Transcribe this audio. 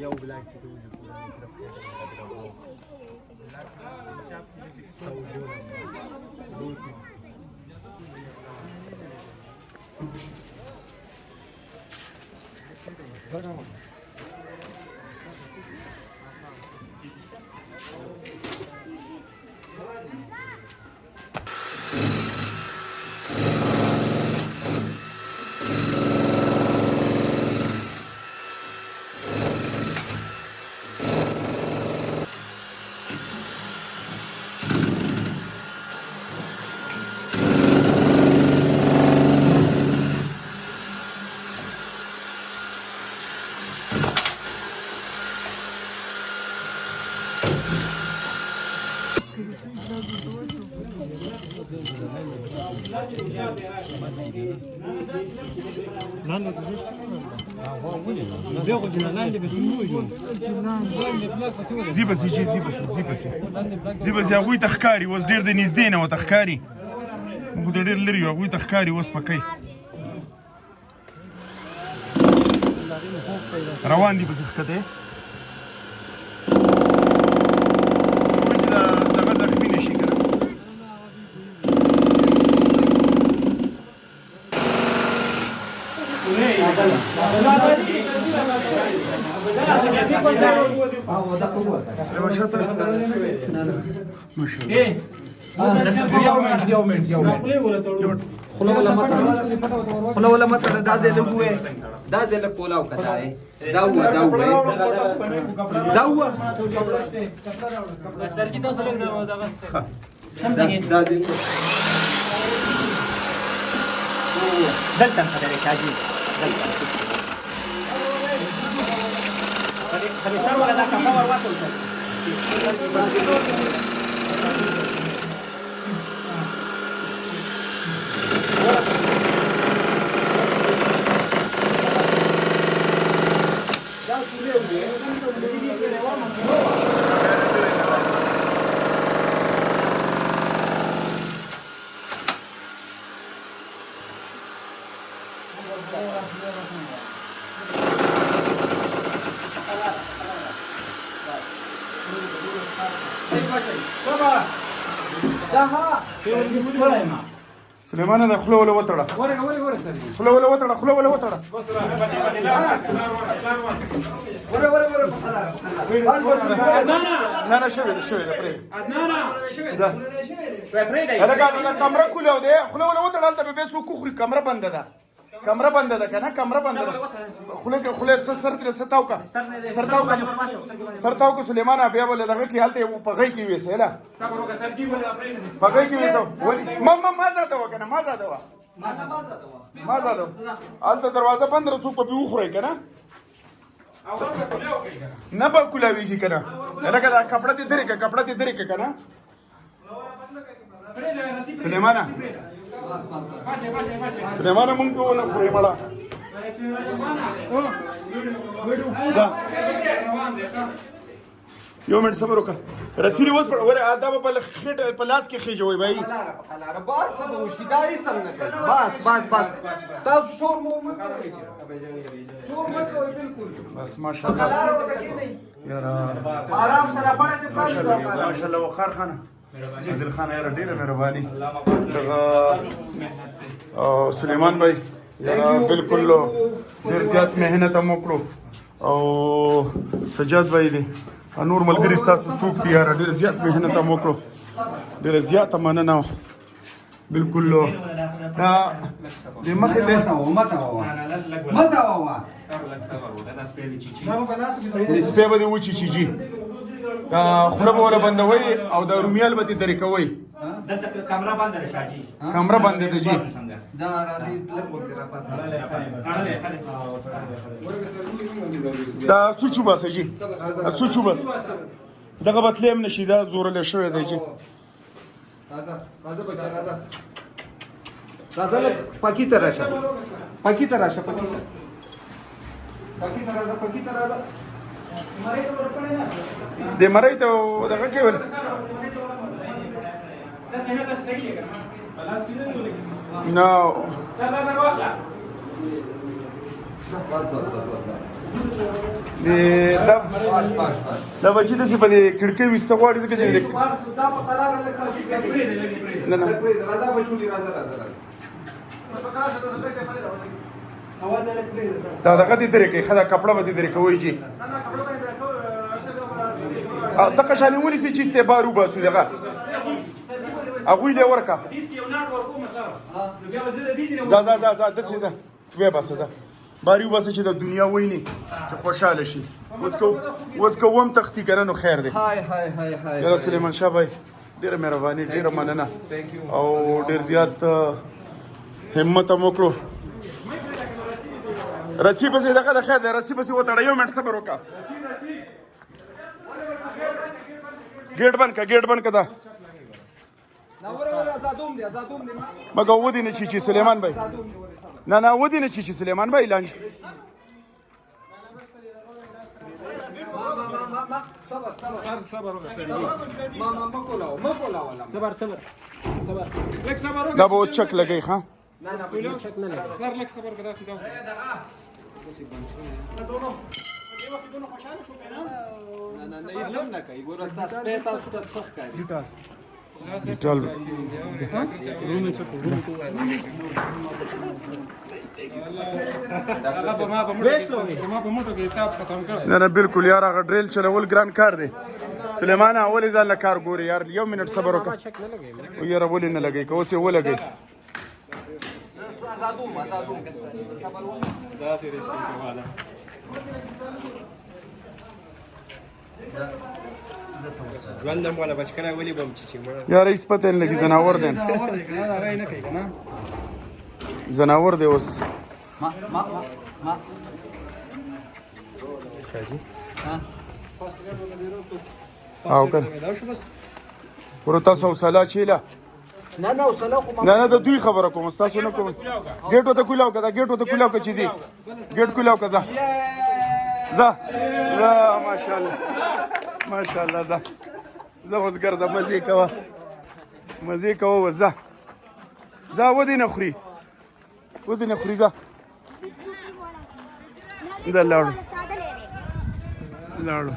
یو بلاک چې دوی زی بس هغوی ته ښکاري اوس ډېر د نږدې نه ورته ښکاري موږ د ډېر لرې یو هغوی ته ښکاري اوس پکۍ روان دي پسې ښکته یې دغه زخمي نه شي که نه خوله ولا مه تړه دا ځای لږ ووایه دا ځای لږ کولاو که دا یې دا ووایه دا ووایه سرجي تاسو لږ دغه دا ځای دلته خبرې شاجي دلته سر ولا دا کفه ور واچول سلیمانه د خوله وله وتړه خوله وله وتړه خوله وله وتړه نه نه شوې ده شوې ده پرېږده هلکه دا کمره کولاو دی خوله وله وتړه هلته به بیا څوک وخوري کمره بنده ده کمره بنده ده که نه کمره بنده ده خوله سر ترې سر تاو که سر تاو که سلیمانه بیا به له دغه کې هلته په غۍ کې ویسه هله په غۍ کې ویسه ما زاده وه که نه ما زاده وه ما زاده هلته دروازه بنده ده څوک به پې وخورئ که نه نه به کولاویږي که نه هلکه دا کپړه دې درې که کپړه دې درې که که نه سلیمانه سلیمانه مونږ پې ونه خورې مړه یو منټ صبر وکړه رسیلې اوس ورې دا به په لاس کې خېجوئ بھائی بار څه به وشي دا هېڅ هم نه کوي بس تاسو شور مو مه کوئ شور مه کوئ بلکل بس ماشاءالله لاره ورته کښېنئ یاره آرام سره پړه دې پرانیزه ماشاءالله وقار خانه عادل خان یاره ډېره مهرباني دغه سلیمان بھائی یاره بالکل ډېر زیات محنت هم وکړو او سجاد بھائی دی نور ملګري ستاسو څوک دي یاره ډېر زیات محنت هم وکړو ډېره زیاته مننه بالکل دا د مخې دی سپی به دې وچیچي خوله به وله بندوئ او دا رومیال به دې درې کوئ دلته کمره بنده ده شاجي کمره بنده ده جی دا راځي لږ ورته راپاسه دا سوچو باسه جی سوچو باسه دغه به تلی هم نشي دا زورلی شوی دی جی راځه بچه راځه لږ پکي ته راشه پکي ته راشه پکي ته راځه د مرۍ ته دغه کې ول نو دا بچی داسې په دې کړکۍ ویسته غواړي ځکه چې نه نه دا دغه دې درې کوي ښه دا کپړه به دې درې کوئ چې دغه شانې ونیسئ چې استعبار وباسو دغه هغوی له ورکه ځه ځه ځه ځه داسې ځه ویې باسه ځه باري وباسه چې د دنیا ویني چې خوشحاله شي اوس که وم تختی که نه نو خیر دی یاره سلیمان شاه بھائی ډېره مهرباني ډېره مننه او ډېر زیات همت هم وکړو رسۍ پسې دغه د خیر دی رسۍ پسې وتړه یو منټ صبر وکړه ګیټ بند که ګیټ بند که دا مګه ودې نه چیچي سلیمان بھائی نه نه ودې نه چیچي سلیمان بھائی لانج دا به اوس چک لګی ښه ډیټال نه نه بالکل یار هغه ډریل چلول ګران کار دی سلیمانه ولې ځان له کار ګوري یار یو منټ صبر وکړه یاره ولې نه لګی که اوس یې ولګی ژوندم والا بچ کړه ولې بم چې یار هیڅ پته نه لګي زناور دی زناور دی اوس او که ورو تاسو حوصله چیله نه نه حوصله خو نه نه د دوی خبره کوم ستاسو نه کوم ګیټ ورته کولاو که دا ګیټ ورته کولاو که چیزي ګیټ کولاو که ځه ځه ځه ماشاءالله ماشاءالله ځه ځه اوس ګرځه مزې کوه مزې کوه اوس ځه ځه ودې نه خوري ودې نه خوري ځه دا لاړو لاړو